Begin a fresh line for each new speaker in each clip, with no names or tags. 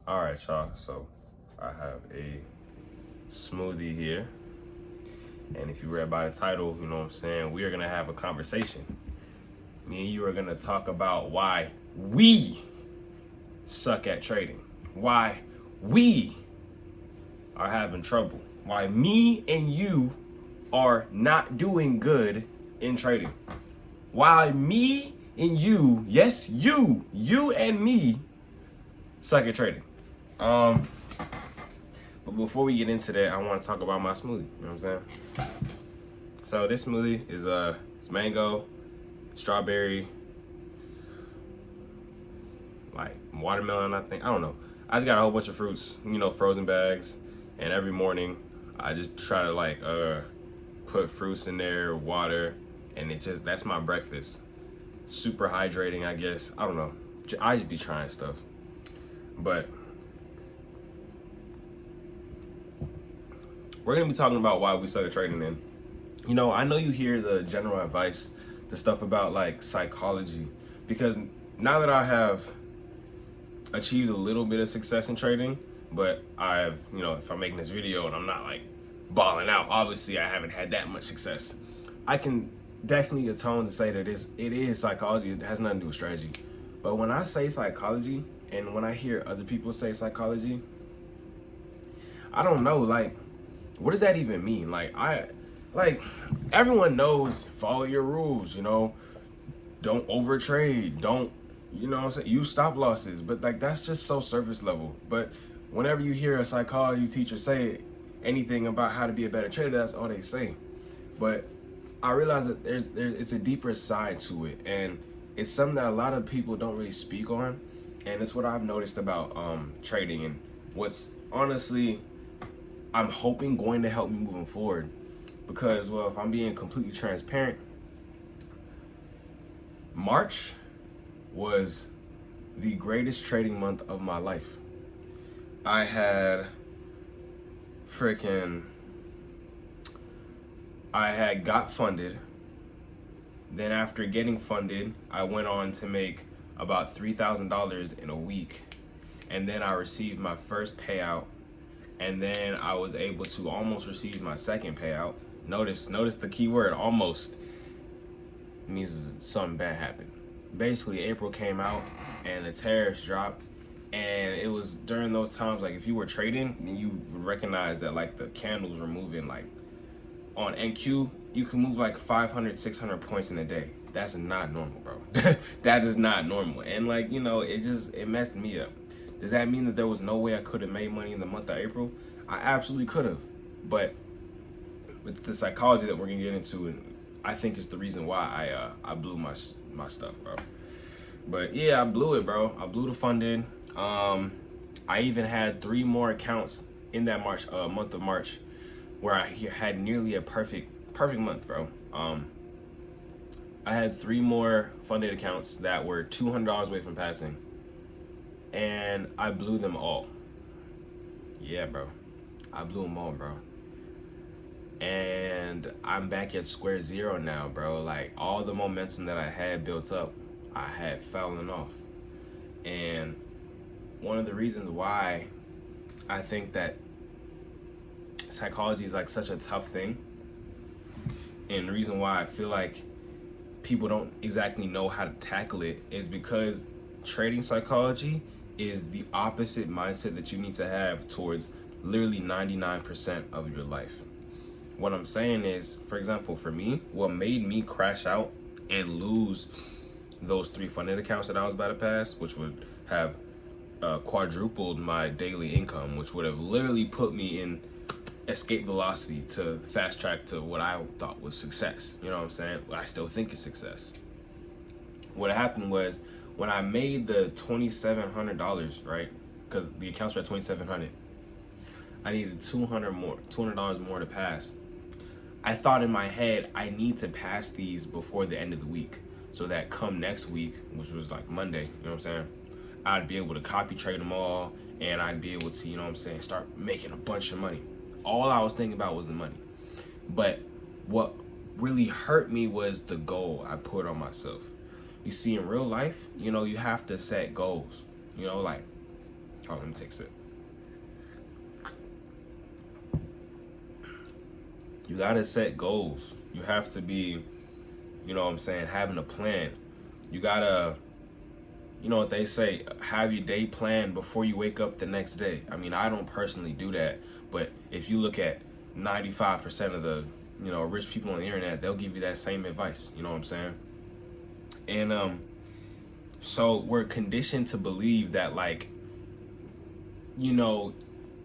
All right, y'all. So I have a smoothie here. And if you read by the title, you know what I'm saying, we are going to have a conversation. Me and you are going to talk about why we suck at trading. Why we are having trouble. Why me and you are not doing good in trading. Why me and you, yes, you and me suck at trading. But before we get into that, I want to talk about my smoothie. You know what I'm saying? So this smoothie is it's mango, strawberry, like watermelon, I think. I don't know. I just got a whole bunch of fruits, frozen bags, and every morning I just try to put fruits in there, water, and that's my breakfast. Super hydrating, I guess. I don't know. I just be trying stuff. But we're gonna be talking about why we suck at trading. And I know you hear the general advice, the stuff about like psychology, because now that I have achieved a little bit of success in trading, but if I'm making this video and I'm not like balling out, obviously I haven't had that much success. I can definitely atone to say that it is psychology. It has nothing to do with strategy. But when I say psychology and when I hear other people say psychology, I don't know, like, what does that even mean? Like everyone knows follow your rules, don't overtrade, don't, use stop losses, but like that's just so surface level. But whenever you hear a psychology teacher say anything about how to be a better trader, that's all they say. But I realize that it's a deeper side to it, and it's something that a lot of people don't really speak on, and it's what I've noticed about trading, and what's honestly I'm hoping going to help me moving forward. Because, well, if I'm being completely transparent, March was the greatest trading month of my life. I had got funded. Then after getting funded, I went on to make about $3,000 in a week. And then I received my first payout. And then I was able to almost receive my second payout. Notice the key word, almost. It means something bad happened. Basically, April came out and the tariffs dropped. And it was during those times, like if you were trading, then you would recognize that like the candles were moving, like on NQ, you can move like 500, 600 points in a day. That's not normal, bro. That is not normal. And like, it messed me up. Does that mean that there was no way I could have made money in the month of April? I absolutely could have. But with the psychology that we're gonna get into, and I think it's the reason why I blew my stuff, bro. But yeah, I blew it, bro. I blew the funding. I even had 3 more accounts in that month of March, where I had nearly a perfect month, bro. I had 3 more funded accounts that were $200 away from passing, and I blew them all. Yeah, bro. I blew them all, bro. And I'm back at square zero now, bro. Like, all the momentum that I had built up, I had fallen off. And one of the reasons why I think that psychology is like such a tough thing, and the reason why I feel like people don't exactly know how to tackle it, is because trading psychology is the opposite mindset that you need to have towards literally 99% of your life. What I'm saying is, for example, for me, what made me crash out and lose those 3 funded accounts that I was about to pass, which would have quadrupled my daily income, which would have literally put me in escape velocity to fast track to what I thought was success. You know what I'm saying? I still think it's success. What happened was, when I made the $2,700, right? Because the accounts were at $2,700, I needed $200 more to pass. I thought in my head, I need to pass these before the end of the week, so that come next week, which was like Monday, you know what I'm saying, I'd be able to copy trade them all, and I'd be able to, start making a bunch of money. All I was thinking about was the money. But what really hurt me was the goal I put on myself. You see, in real life, you have to set goals. Like Oh, let me take a sip. You gotta set goals. You have to be, you know what I'm saying, having a plan. You gotta, you know what they say, have your day planned before you wake up the next day. I mean, I don't personally do that, but if you look at 95% of the, you know, rich people on the internet, they'll give you that same advice. You know what I'm saying? And so we're conditioned to believe that, like, you know,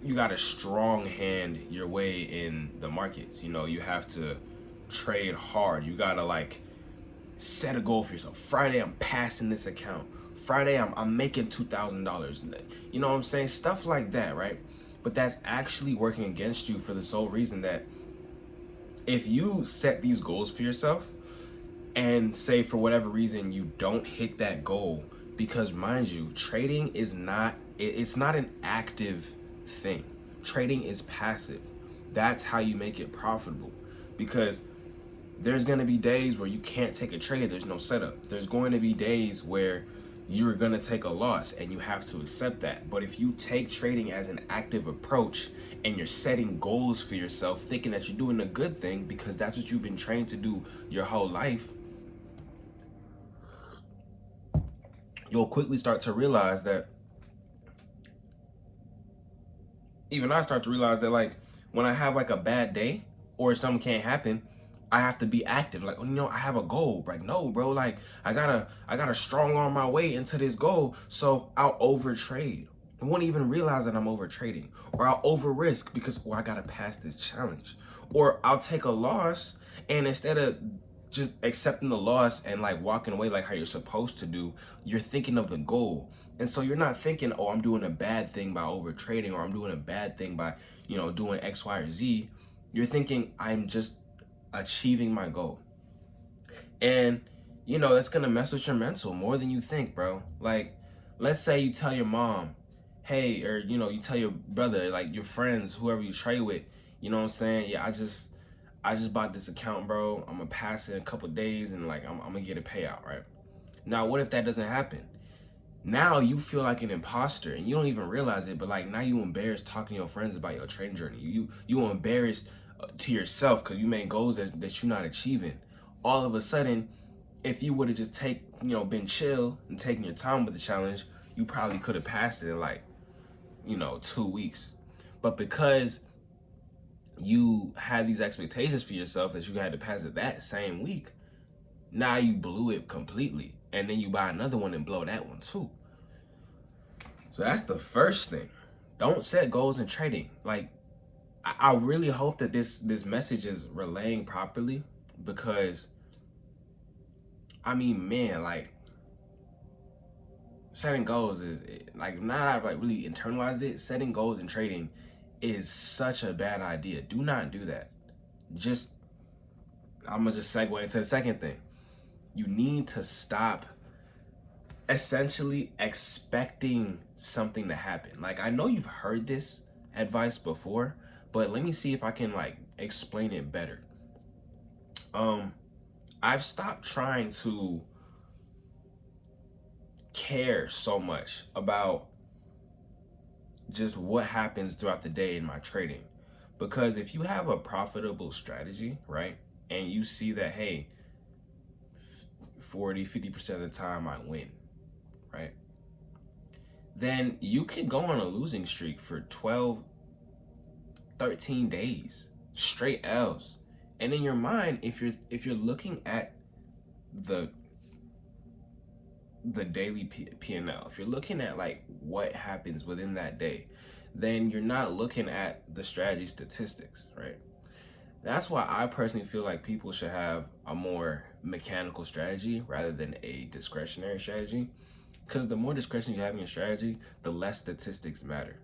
you got to strong hand your way in the markets. You know, you have to trade hard. You got to, like, set a goal for yourself. Friday, I'm passing this account. Friday, I'm making $2,000. You know what I'm saying? Stuff like that, right? But that's actually working against you for the sole reason that if you set these goals for yourself and say for whatever reason you don't hit that goal, because mind you, trading is not, it's not an active thing. Trading is passive. That's how you make it profitable, because there's going to be days where you can't take a trade. There's no setup. There's going to be days where you're going to take a loss and you have to accept that. But if you take trading as an active approach and you're setting goals for yourself, thinking that you're doing a good thing because that's what you've been trained to do your whole life, you'll quickly start to realize that, even I start to realize that, like, when I have like a bad day or something can't happen, I have to be active. Like, oh, you know, I have a goal. Like, no, bro, like I gotta strong arm my way into this goal. So I'll over trade. I won't even realize that I'm over trading, or I'll over risk because, I gotta pass this challenge, or I'll take a loss, and instead of just accepting the loss and like walking away like how you're supposed to do, you're thinking of the goal. And so you're not thinking, oh, I'm doing a bad thing by over trading, or I'm doing a bad thing by, you know, doing X, Y, or Z. You're thinking, I'm just achieving my goal. And, you know, that's gonna mess with your mental more than you think, bro. Like, let's say you tell your mom, hey, or, you know, you tell your brother, like your friends, whoever you trade with, you know what I'm saying? Yeah, I just bought this account, bro. I'm gonna pass it in a couple days and like I'm gonna get a payout, right? Now, what if that doesn't happen? Now you feel like an imposter and you don't even realize it, but like now you embarrassed talking to your friends about your trading journey. You embarrassed to yourself because you made goals that you're not achieving. All of a sudden, if you would have just been chill and taking your time with the challenge, you probably could have passed it in like, 2 weeks. But because you had these expectations for yourself that you had to pass it that same week, now you blew it completely. And then you buy another one and blow that one too. So that's the first thing. Don't set goals in trading. Like, I really hope that this message is relaying properly, because I mean, man, like, setting goals is like, now I've like really internalized it. Setting goals in trading is such a bad idea. Do not do that. I'm gonna just segue into the second thing. You need to stop essentially expecting something to happen. Like, I know you've heard this advice before, but let me see if I can like explain it better. I've stopped trying to care so much about just what happens throughout the day in my trading. Because if you have a profitable strategy, right, and you see that, hey, 40-50% of the time I win, right, then you can go on a losing streak for 12, 13 days, straight L's. And in your mind, if you're looking at the daily P&L, if you're looking at like what happens within that day, then you're not looking at the strategy statistics, right? That's why I personally feel like people should have a more mechanical strategy rather than a discretionary strategy. Because the more discretion you have in your strategy, the less statistics matter.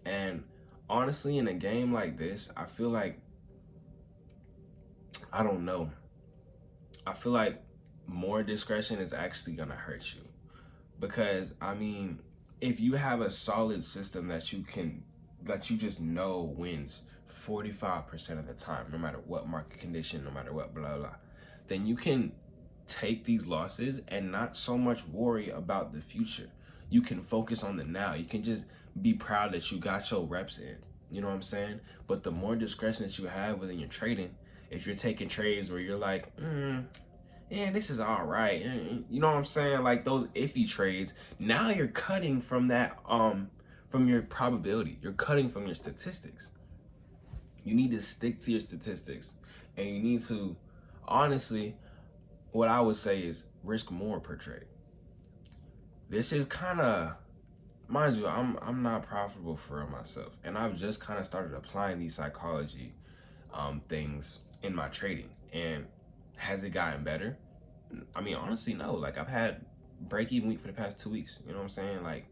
And honestly, in a game like this, I feel like, I don't know, I feel like more discretion is actually gonna hurt you. Because I mean, if you have a solid system that you just know wins 45% of the time, no matter what market condition, no matter what blah blah, then you can take these losses and not so much worry about the future. You can focus on the now. You can just be proud that you got your reps in. You know what I'm saying? But the more discretion that you have within your trading, if you're taking trades where you're like, yeah, this is all right, you know what I'm saying? Like those iffy trades, now you're cutting from that, from your probability. You're cutting from your statistics. You need to stick to your statistics, and you need to, honestly, what I would say is risk more per trade. This is kind of, mind you, I'm not profitable for myself, and I've just kind of started applying these psychology things in my trading. And has it gotten better? I mean, honestly, no. Like, I've had break-even week for the past 2 weeks. You know what I'm saying? Like,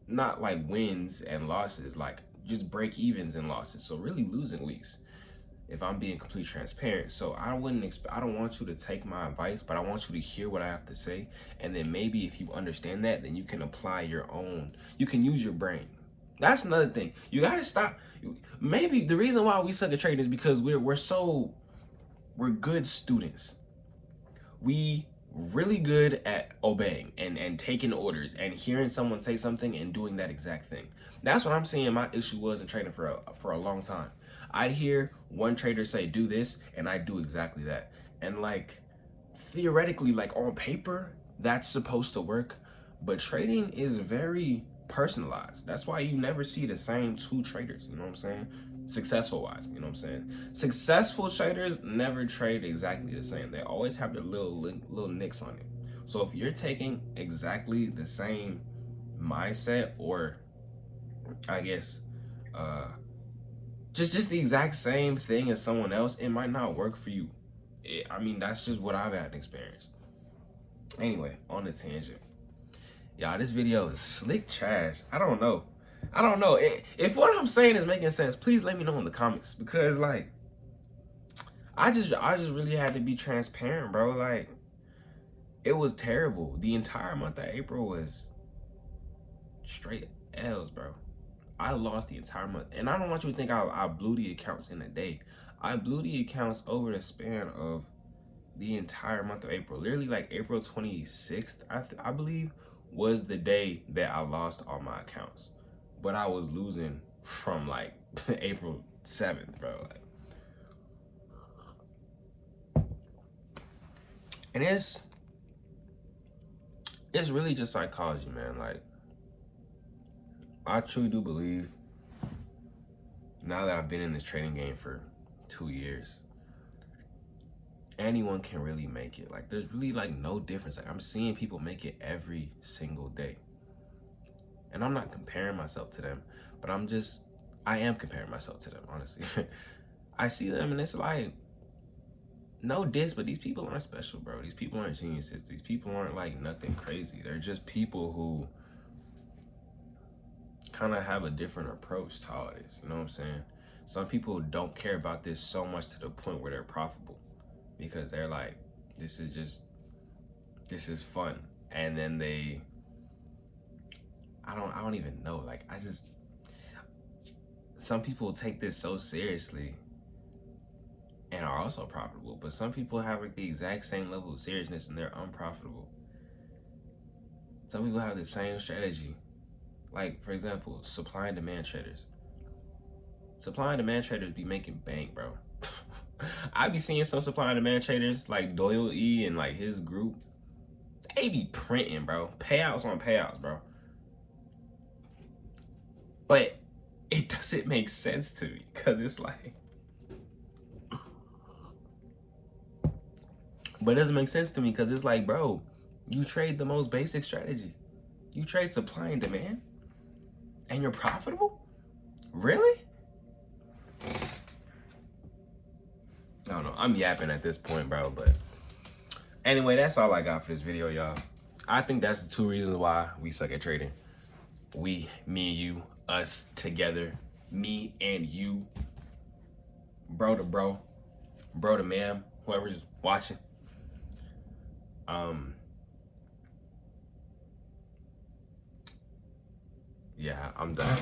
not like wins and losses, like just break-evens and losses. So really losing weeks, if I'm being completely transparent. So I don't want you to take my advice, but I want you to hear what I have to say. And then maybe if you understand that, then you can apply your own, you can use your brain. That's another thing. You got to stop. Maybe the reason why we suck at trading is because we're good students. We really good at obeying and taking orders and hearing someone say something and doing that exact thing. That's what I'm seeing my issue was in trading for a long time. I'd hear one trader say do this and I do exactly that. And like theoretically, like on paper, that's supposed to work, but trading is very personalized. That's why you never see the same two traders, you know what I'm saying? Successful wise, you know what I'm saying? Successful traders never trade exactly the same. They always have their little nicks on it. So if you're taking exactly the same mindset, or I guess just the exact same thing as someone else, it might not work for you. I mean, that's just what I've had experienced. Anyway, on the tangent. Y'all, this video is slick trash. I don't know. If what I'm saying is making sense, please let me know in the comments, because like I just really had to be transparent, bro. Like, it was terrible. The entire month of April was straight L's, bro. I lost the entire month. And I don't want you to think I blew the accounts in a day. I blew the accounts over the span of the entire month of April. Literally like April 26th, I believe, was the day that I lost all my accounts. But I was losing from like April 7th, bro. Like, and it's really just psychology, man. Like, I truly do believe, now that I've been in this trading game for 2 years, anyone can really make it. Like, there's really like no difference. Like, I'm seeing people make it every single day. And I'm not comparing myself to them, but I am comparing myself to them, honestly. I see them and it's like, no diss, but these people aren't special, bro. These people aren't geniuses. These people aren't like nothing crazy. They're just people who kind of have a different approach to all this. You know what I'm saying? Some people don't care about this so much to the point where they're profitable, because they're like, this is fun. And then I don't even know. Like, some people take this so seriously and are also profitable, but some people have like the exact same level of seriousness and they're unprofitable. Some people have the same strategy. Like, for example, supply and demand traders. Supply and demand traders be making bank, bro. I be seeing some supply and demand traders like Doyle E and like his group. They be printing, bro. Payouts on payouts, bro. But it doesn't make sense to me, because it's like, but it doesn't make sense to me because it's like, bro, you trade the most basic strategy. You trade supply and demand and you're profitable? Really? I don't know. I'm yapping at this point, bro. But anyway, that's all I got for this video, y'all. I think that's the 2 reasons why we suck at trading. We, me and you, us together, me and you, bro to bro, bro to ma'am, whoever's watching. Yeah, I'm done.